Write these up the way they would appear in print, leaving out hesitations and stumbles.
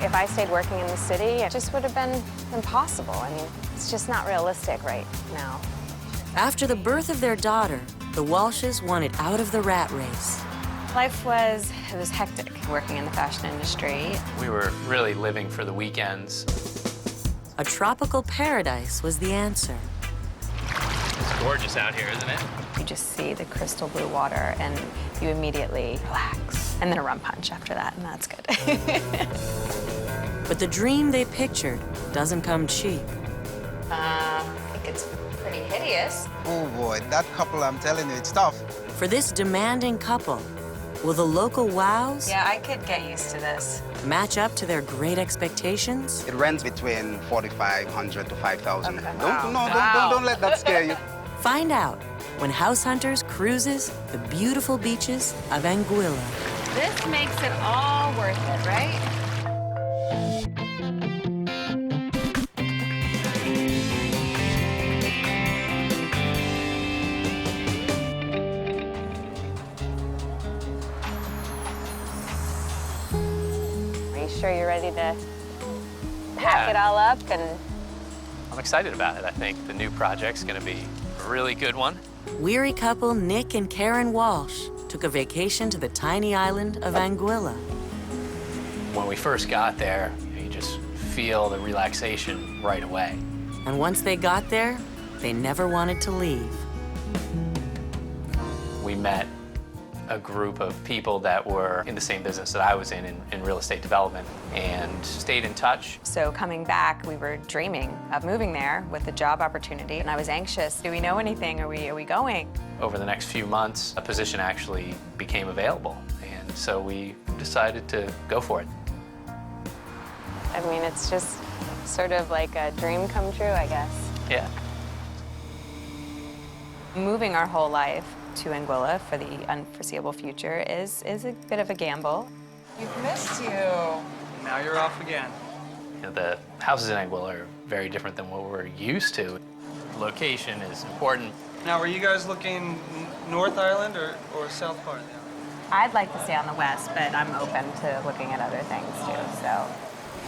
If I stayed working in the city, it just would have been impossible. I mean, it's just not realistic right now. After the birth of their daughter, the Walshes wanted out of the rat race. Life was hectic working in the fashion industry. We were really living for the weekends. A tropical paradise was the answer. It's gorgeous out here, isn't it? You just see the crystal blue water and you immediately relax. And then a rum punch after that, and that's good. But the dream they pictured doesn't come cheap. I think it's pretty hideous. Oh boy, that couple, I'm telling you, it's tough. For this demanding couple, will the local wows Yeah, I could get used to this. match up to their great expectations? It rents between 4,500 to 5,000. Okay. Don't let that scare you. Find out when House Hunters cruises the beautiful beaches of Anguilla. This makes it all worth it, right? Are you sure you're ready to pack it all up and... I'm excited about it. I think the new project's going to be a really good one. Weary couple Nick and Karen Walsh took a vacation to the tiny island of Anguilla. When we first got there, you just feel the relaxation right away. And once they got there, they never wanted to leave. We met a group of people that were in the same business that I was in real estate development, and stayed in touch. So coming back, we were dreaming of moving there with a job opportunity, and I was anxious. Do we know anything? Are we going? Over the next few months, a position actually became available, and so we decided to go for it. I mean, it's just sort of like a dream come true, I guess. Yeah. Moving our whole life to Anguilla for the unforeseeable future is a bit of a gamble. We've missed you. Now you're off again. You know, the houses in Anguilla are very different than what we're used to. Location is important. Now, were you guys looking North Island or South part of the island? I'd like to stay on the west, but I'm open to looking at other things too, so.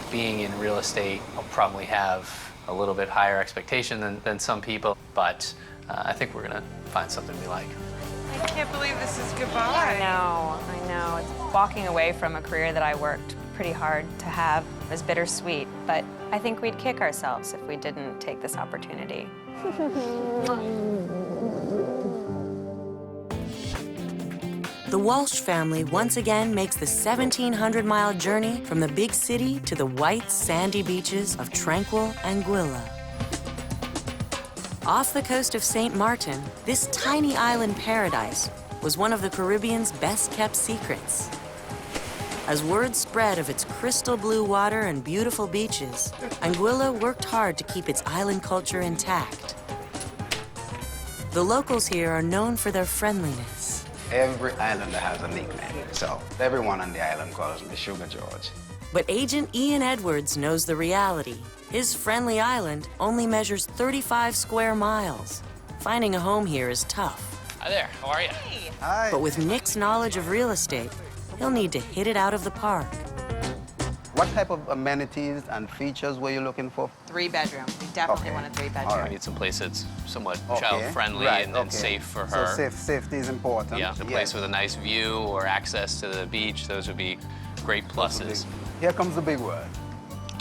Being in real estate, I'll probably have a little bit higher expectation than some people, but I think we're gonna find something we like. I can't believe this is goodbye. I know. It's walking away from a career that I worked pretty hard to have. It was bittersweet, but I think we'd kick ourselves if we didn't take this opportunity. The Walsh family once again makes the 1,700-mile journey from the big city to the white, sandy beaches of tranquil Anguilla. Off the coast of St. Martin, this tiny island paradise was one of the Caribbean's best-kept secrets. As word spread of its crystal blue water and beautiful beaches, Anguilla worked hard to keep its island culture intact. The locals here are known for their friendliness. Every islander has a nickname, so everyone on the island calls me Sugar George. But Agent Ian Edwards knows the reality. His friendly island only measures 35 square miles. Finding a home here is tough. Hi there, how are you? Hi. But with Nick's knowledge of real estate, he'll need to hit it out of the park. What type of amenities and features were you looking for? 3-bedroom. We definitely Okay. want a 3-bedroom. All We right. need some place that's somewhat Okay. child-friendly Right, and okay. safe for So her. safety is important. Yeah, a place with a nice view or access to the beach, those would be great pluses. Here comes the big word,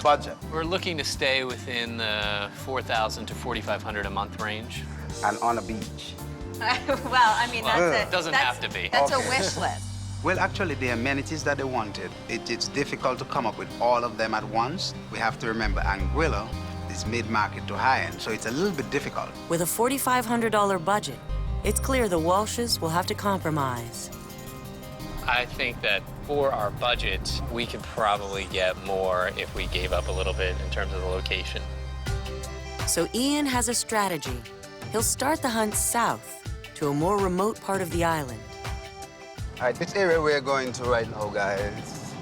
budget. We're looking to stay within the $4,000 to $4,500 a month range. And on a beach. Well, I mean, Well, that's it doesn't have to be. That's Okay. a wish list. Well, actually, the amenities that they wanted, it's difficult to come up with all of them at once. We have to remember Anguilla is mid-market to high-end, so it's a little bit difficult. With a $4,500 budget, it's clear the Walshes will have to compromise. I think that for our budget, we could probably get more if we gave up a little bit in terms of the location. So Ian has a strategy. He'll start the hunt south to a more remote part of the island. All right, this area we're going to right now, guys,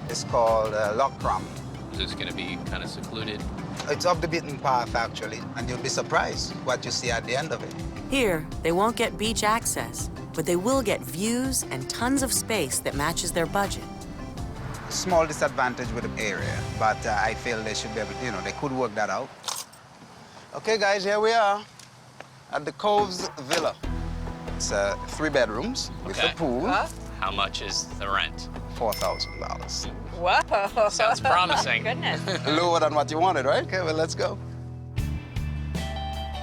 is called Loch Crom. It's going to be kind of secluded. It's off the beaten path, actually, and you'll be surprised what you see at the end of it. Here, they won't get beach access, but they will get views and tons of space that matches their budget. small disadvantage with the area, but I feel they should be able, they could work that out. Okay, guys, here we are at the Coves Villa. It's 3 bedrooms with a pool. How much is the rent? $4,000. Whoa. Sounds promising. Goodness. Lower than what you wanted, right? Okay, well, let's go.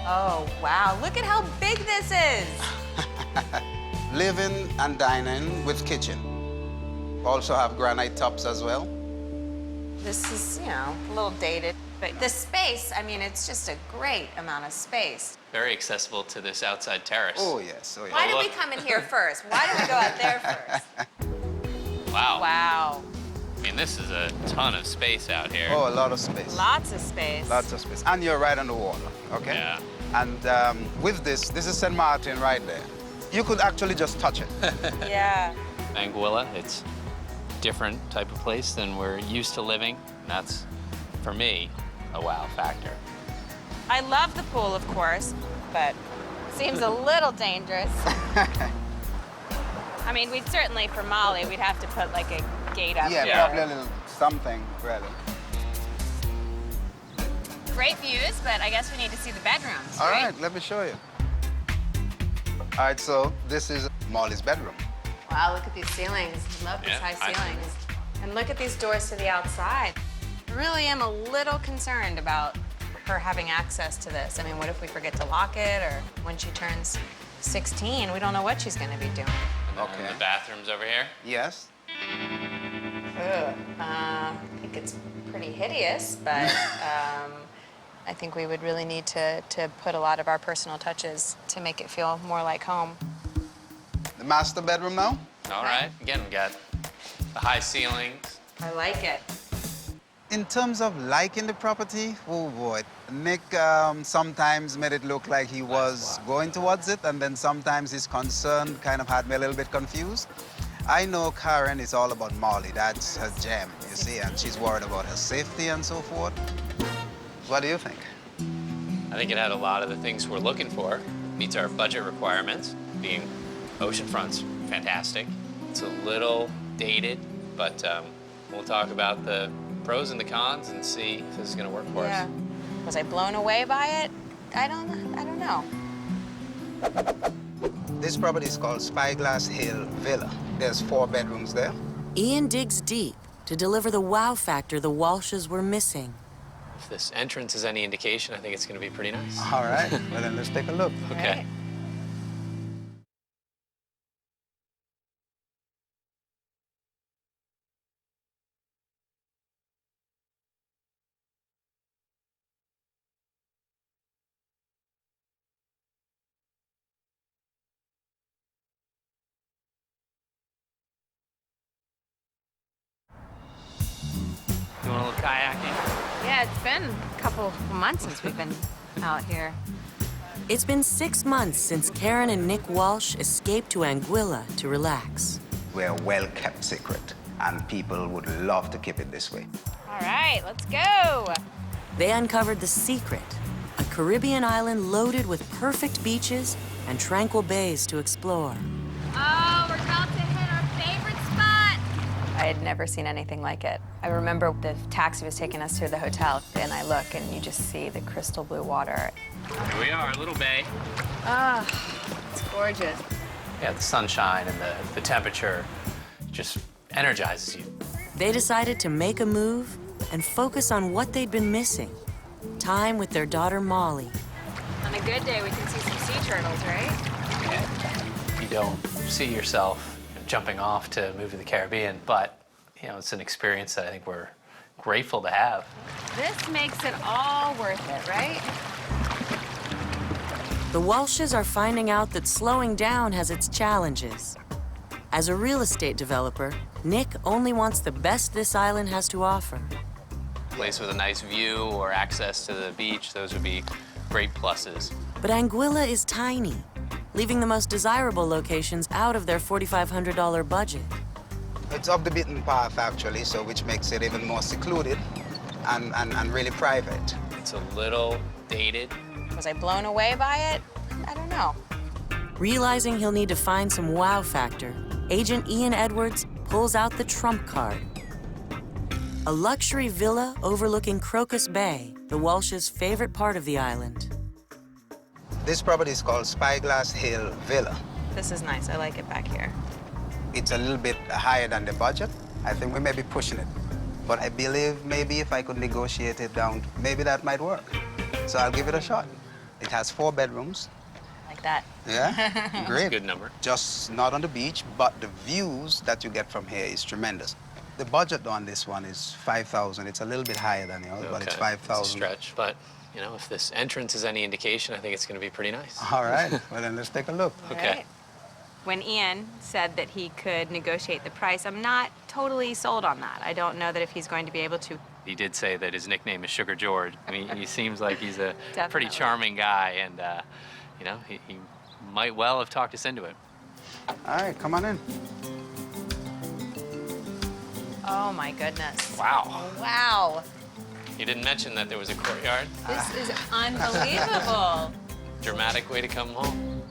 Oh, wow. Look at how big this is. Living and dining with kitchen. Also have granite tops as well. This is, a little dated. But the space, I mean, it's just a great amount of space. Very accessible to this outside terrace. Oh, yes, oh, yes. Why did we come in here first? Why did we go out there first? Wow. Wow. I mean, this is a ton of space out here. Oh, a lot of space. Lots of space. Lots of space. And you're right on the water, okay? Yeah. And with this is St. Martin right there. You could actually just touch it. Yeah. Anguilla, it's a different type of place than we're used to living. And that's, for me, a wow factor. I love the pool, of course, but seems a little dangerous. I mean, we'd certainly, for Molly, we'd have to put like a gate up Yeah, here. probably a little something, really. Great views, but I guess we need to see the bedrooms, All right? right, let me show you. All right, so this is Molly's bedroom. Wow, look at these ceilings. Love these Yeah, high I- ceilings. And look at these doors to the outside. I really am a little concerned about her having access to this. I mean, what if we forget to lock it, or when she turns 16, we don't know what she's gonna be doing. And Okay. the bathrooms over here. Yes. I think it's pretty hideous, but I think we would really need to put a lot of our personal touches to make it feel more like home. The master bedroom now? All right. Again, we got the high ceilings. I like it. In terms of liking the property, oh boy. Nick sometimes made it look like he was going towards it, and then sometimes his concern kind of had me a little bit confused. I know Karen is all about Molly. That's her jam, you see, and she's worried about her safety and so forth. What do you think? I think it had a lot of the things we're looking for. Meets our budget requirements. Being oceanfront's fantastic. It's a little dated, but we'll talk about the pros and the cons and see if this is going to work for us. Was I blown away by it? I don't know. This property is called Spyglass Hill Villa. There's 4 bedrooms there. Ian digs deep to deliver the wow factor the Walshes were missing. If this entrance is any indication, I think it's going to be pretty nice. All right, well then let's take a look. Okay. Right. Doing a little kayaking? Yeah, it's been a couple of months since we've been out here. It's been 6 months since Karen and Nick Walsh escaped to Anguilla to relax. We're a well-kept secret, and people would love to keep it this way. All right, let's go. They uncovered the secret, a Caribbean island loaded with perfect beaches and tranquil bays to explore. Oh, we're about to hit our favorite spot. I had never seen anything like it. I remember the taxi was taking us to the hotel, and I look, and you just see the crystal blue water. Here we are, a little bay. It's gorgeous. Yeah, the sunshine and the temperature just energizes you. They decided to make a move and focus on what they'd been missing, time with their daughter Molly. On a good day, we can see some sea turtles, right? And you don't see yourself jumping off to move to the Caribbean, but it's an experience that I think we're grateful to have. This makes it all worth it, right? The Walshes are finding out that slowing down has its challenges. As a real estate developer, Nick only wants the best this island has to offer. A place with a nice view or access to the beach, those would be great pluses. But Anguilla is tiny, leaving the most desirable locations out of their $4,500 budget. It's off the beaten path, actually, so which makes it even more secluded and really private. It's a little dated. Was I blown away by it? I don't know. Realizing he'll need to find some wow factor, Agent Ian Edwards pulls out the trump card, A luxury villa overlooking Crocus Bay, the Walsh's favorite part of the island. This property is called Spyglass Hill Villa. This is nice. I like it back here. It's a little bit higher than the budget. I think we may be pushing it. But I believe maybe if I could negotiate it down, maybe that might work. So I'll give it a shot. It has 4 bedrooms. Like that. Yeah, great. Good number. Just not on the beach, but the views that you get from here is tremendous. The budget on this one is $5,000. It's a little bit higher than the other, but it's Okay. It's a $5,000. stretch, but you know, if this entrance is any indication, I think it's going to be pretty nice. All right, well then let's take a look. Okay. Right. When Ian said that he could negotiate the price, I'm not totally sold on that. I don't know that if he's going to be able to. He did say that his nickname is Sugar George. I mean, he seems like he's a pretty Definitely. charming guy, and you know, he might well have talked us into it. All right, come on in. Oh my goodness. Wow. Wow. You didn't mention that there was a courtyard. This is unbelievable. Dramatic way to come home.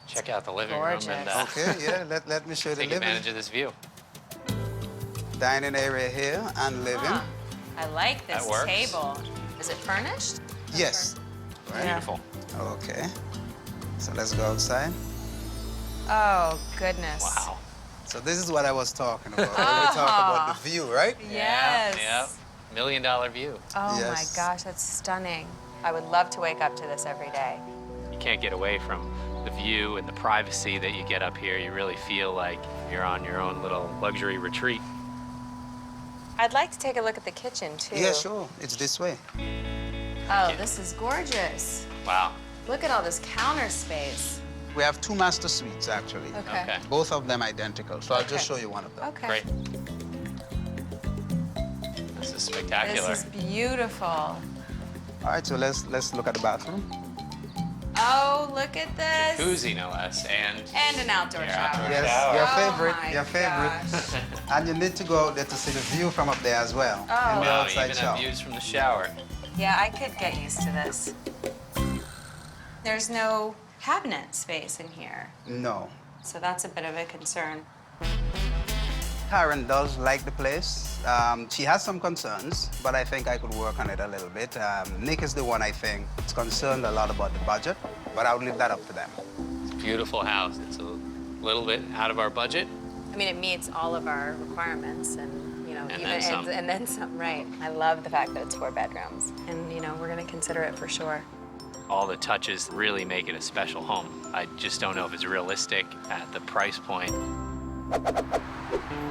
Check out the living room and Okay, yeah, let me show you the take living. advantage of this view. Dining area here and living. Huh. I like this That works. table. Is it furnished? Yes. Beautiful. Okay. So let's go outside. Oh, goodness. Wow. So this is what I was talking about. When we talk about the view, right? Yes. Yeah. $1 million view. Oh Yes. my gosh, that's stunning. I would love to wake up to this every day. You can't get away from the view and the privacy that you get up here. You really feel like you're on your own little luxury retreat. I'd like to take a look at the kitchen, too. Yeah, sure. It's this way. Oh, this is gorgeous. Wow. Look at all this counter space. We have 2 master suites, actually. Okay. Okay. Both of them identical. So I'll Okay. just show you one of them. Okay. Great. This is spectacular. This is beautiful. All right, so let's look at the bathroom. Oh, look at this. Jacuzzi, no less, and And an outdoor Yeah, shower. outdoor Yes, shower. your Oh favorite, my your favorite. gosh. And you need to go out there to see the view from up there as well. Oh. In the wow, you outside even shower. have views from the shower. Yeah, I could get used to this. There's no cabinet space in here, No. so that's a bit of a concern. Karen does like the place. She has some concerns, but I think I could work on it a little bit. Nick is the one I think is concerned a lot about the budget, but I would leave that up to them. It's a beautiful house. It's a little bit out of our budget. I mean, it meets all of our requirements and, you know, And even then some. And then some, right. I love the fact that it's 4 bedrooms. And, you know, we're going to consider it for sure. All the touches really make it a special home. I just don't know if it's realistic at the price point.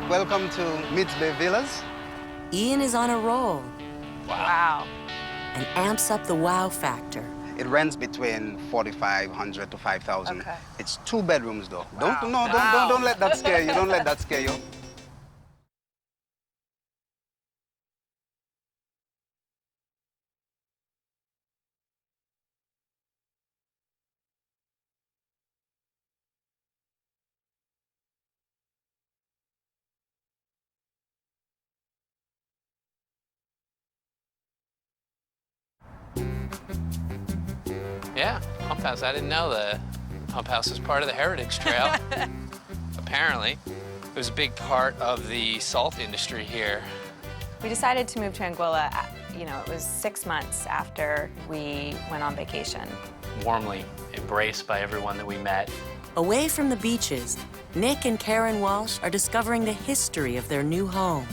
Welcome to Mids Bay Villas. Ian is on a roll Wow. and amps up the wow factor. It rents between 4,500 to 5,000. Okay. It's 2 bedrooms though. Wow. Don't let that scare you. Don't let that scare you. Yeah, pump house. I didn't know the pump house was part of the Heritage Trail. Apparently. It was a big part of the salt industry here. We decided to move to Anguilla, you know, it was 6 months after we went on vacation. Warmly embraced by everyone that we met. Away from the beaches, Nick and Karen Walsh are discovering the history of their new home.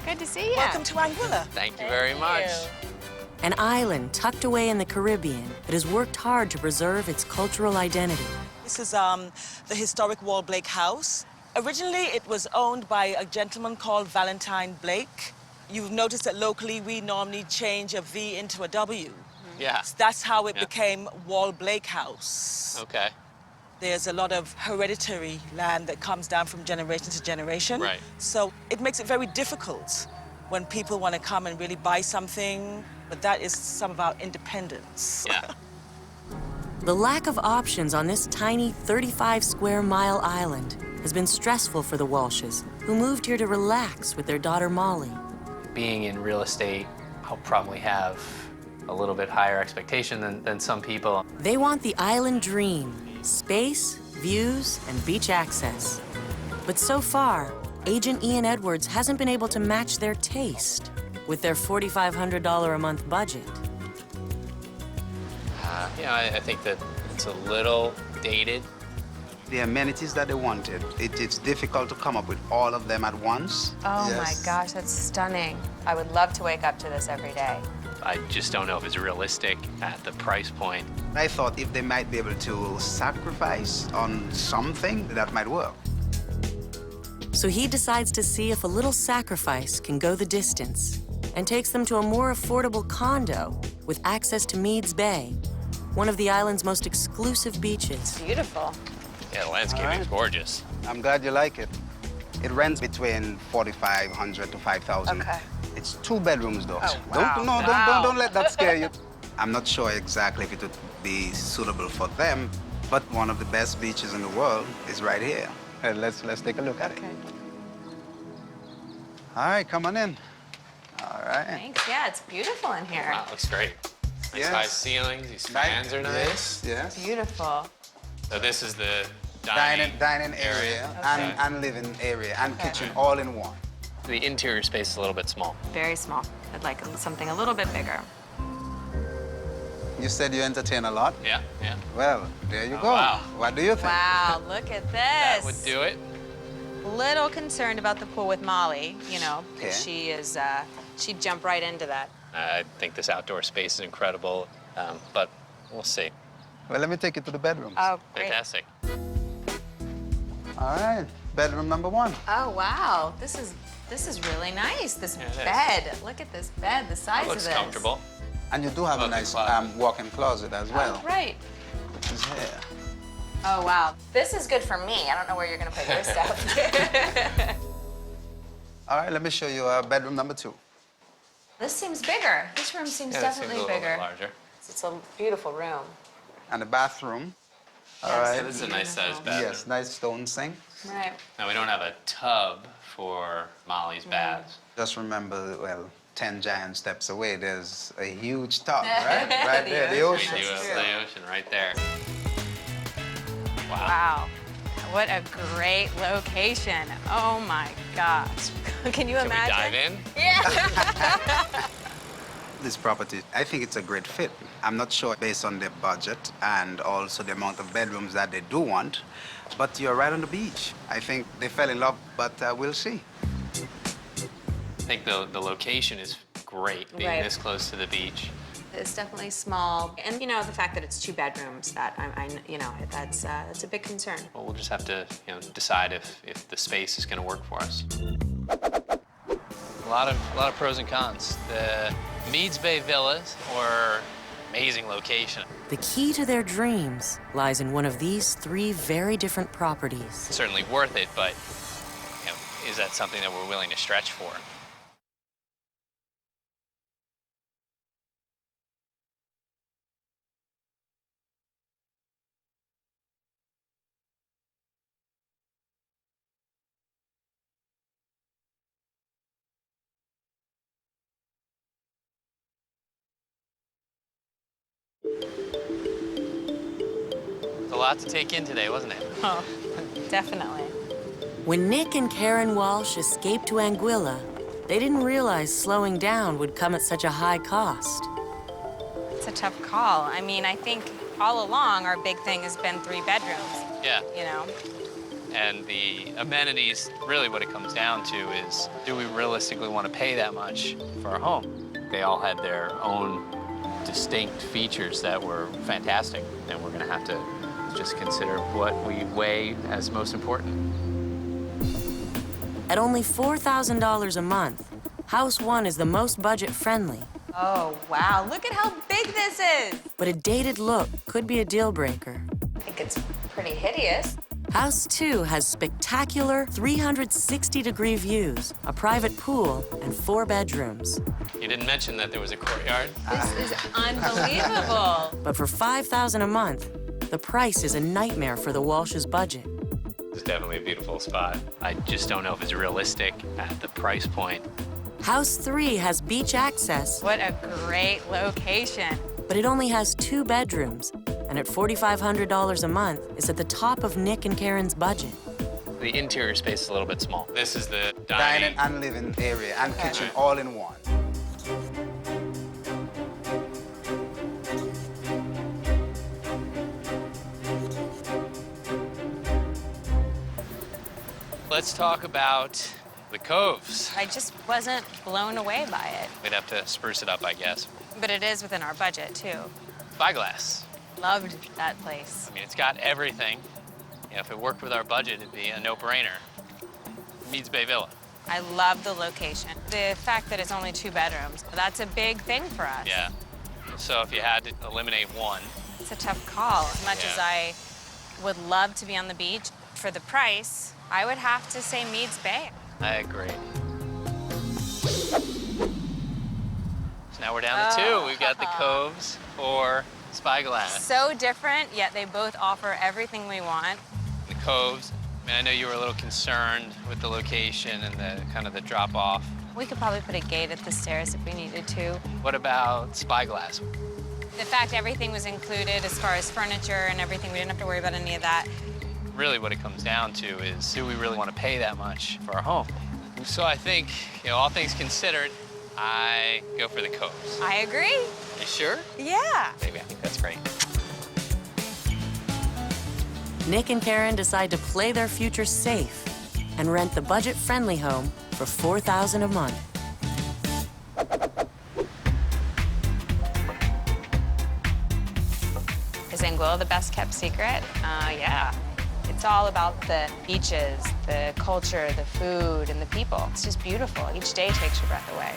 Good to see you. Welcome to Anguilla. Thank you very much. An island tucked away in the Caribbean that has worked hard to preserve its cultural identity. This is the historic Wall Blake House. Originally, it was owned by a gentleman called Valentine Blake. You've noticed that locally, we normally change a V into a W. Yeah. So that's how it Yeah. became Wall Blake House. Okay. There's a lot of hereditary land that comes down from generation to generation. Right. So it makes it very difficult when people want to come and really buy something, but that is some of our independence. Yeah. The lack of options on this tiny 35-square-mile island has been stressful for the Walshes, who moved here to relax with their daughter Molly. Being in real estate, I'll probably have a little bit higher expectation than some people. They want the island dream, space, views, and beach access. But so far, Agent Ian Edwards hasn't been able to match their taste with their $4,500 a month budget. I think that it's a little dated. The amenities that they wanted, it's difficult to come up with all of them at once. Oh Yes. my gosh, that's stunning. I would love to wake up to this every day. I just don't know if it's realistic at the price point. I thought if they might be able to sacrifice on something, that might work. So he decides to see if a little sacrifice can go the distance and takes them to a more affordable condo with access to Meads Bay, one of the island's most exclusive beaches. Beautiful. Yeah, the landscaping is gorgeous. I'm glad you like it. It rents between $4,500 to $5,000. Okay. It's 2 bedrooms though. Oh, wow. Don't let that scare you. I'm not sure exactly if it would be suitable for them, but one of the best beaches in the world is right here. Let's take a look at it. Okay. All right, come on in. All right. Thanks. Yeah, it's beautiful in here. Wow, looks great. Nice Yes. high ceilings, these fans are nice. Yes. Beautiful. So this is the Dining area Okay. and living area and kitchen all in one. The interior space is a little bit small. Very small. I'd like something a little bit bigger. You said you entertain a lot? Yeah, yeah. Well, there you Oh, go. wow. What do you think? Wow, look at That this. would do it. Little concerned about the pool with Molly, you know, 'cause Okay. she is, she'd jump right into that. I think this outdoor space is incredible, but we'll see. Well, let me take you to the bedrooms. Oh, great. Fantastic. All right, bedroom number 1. Oh, wow. This is really nice. This Yeah, it is. bed. Look at this bed, the size It looks of this. comfortable. And you do have a Walk-in nice closet. walk-in closet as well, Oh, right. which is here. Oh, wow. This is good for me. I don't know where you're going to put your stuff. All right, let me show you bedroom number 2. This seems bigger. This room seems Yeah, this seems definitely a little bigger. bit larger. It's a beautiful room. And the bathroom. All Yes. Yeah, right. this is a nice sized bathroom. Yes, nice stone sink. Right. Now, we don't have a tub for Molly's baths. Just remember, well, 10 giant steps away, there's a huge tub, right? Right there, the ocean. You have the ocean right there. Wow. Wow. What a great location. Oh my gosh. Can you Can we imagine? dive in? Yeah. This property, I think it's a great fit. I'm not sure based on their budget and also the amount of bedrooms that they do want, but you're right on the beach. I think they fell in love, but we'll see. I think the location is great, being Right. this close to the beach. It's definitely small. And you know, the fact that it's 2 bedrooms, that that's a big concern. Well, we'll just have to, decide if the space is going to work for us. A lot of pros and cons. The Meads Bay Villas or amazing location. The key to their dreams lies in one of these 3 very different properties. Certainly worth it, but is that something that we're willing to stretch for? It's a lot to take in today, wasn't it? Oh, definitely. When Nick and Karen Walsh escaped to Anguilla, they didn't realize slowing down would come at such a high cost. It's a tough call. I mean, I think all along our big thing has been 3 bedrooms, Yeah. you know? And the amenities, really what it comes down to is, do we realistically want to pay that much for our home? They all had their own distinct features that were fantastic, and we're going to have to just consider what we weigh as most important. At only $4,000 a month, House 1 is the most budget-friendly, Oh, wow. Look at how big this is. but a dated look could be a deal breaker. I think it's pretty hideous. House 2 has spectacular 360-degree views, a private pool, and 4 bedrooms. You didn't mention that there was a courtyard. This is unbelievable. But for $5,000 a month, the price is a nightmare for the Walsh's budget. It's definitely a beautiful spot. I just don't know if it's realistic at the price point. House 3 has beach access, What a great location. but it only has 2 bedrooms, and at $4,500 a month is at the top of Nick and Karen's budget. The interior space is a little bit small. This is the Dining and living area and kitchen all in one. Let's talk about the coves. I just wasn't blown away by it. We'd have to spruce it up, I guess. But it is within our budget, too. Spyglass. Loved that place. I mean, it's got everything. You know, if it worked with our budget, it'd be a no-brainer. Meads Bay Villa. I love the location. The fact that it's only 2 bedrooms, that's a big thing for us. Yeah. So if you had to eliminate one, It's a tough call. As much as Yeah. I would love to be on the beach, for the price, I would have to say Meads Bay. I agree. So now we're down to 2. We've got the coves or Spyglass. So different, yet they both offer everything we want. The coves. I mean, I know you were a little concerned with the location and the kind of the drop-off. We could probably put a gate at the stairs if we needed to. What about Spyglass? The fact everything was included as far as furniture and everything, we didn't have to worry about any of that. Really what it comes down to is, do we really want to pay that much for our home? So I think, you know, all things considered, I go for the coves. I agree. You sure? Yeah. Maybe, I think that's great. Nick and Karen decide to play their future safe and rent the budget-friendly home for $4,000 a month. Is Anguilla the best kept secret? Yeah. It's all about the beaches, the culture, the food, and the people. It's just beautiful. Each day takes your breath away.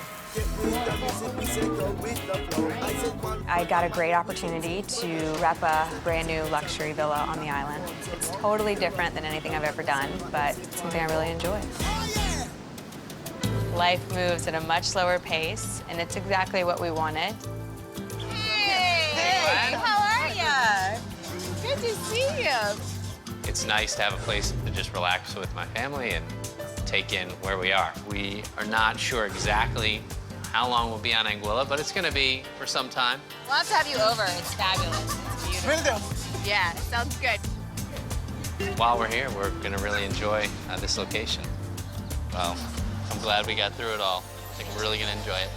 I got a great opportunity to rep a brand new luxury villa on the island. It's totally different than anything I've ever done, but it's something I really enjoy. Life moves at a much slower pace, and it's exactly what we wanted. Hey, how are ya? Good to see you. It's nice to have a place to just relax with my family and take in where we are. We are not sure exactly how long we'll be on Anguilla, but it's going to be for some time. We'll have to have you over. It's fabulous. It's beautiful. Yeah, sounds good. While we're here, we're going to really enjoy this location. Well, I'm glad we got through it all. I think we're really going to enjoy it.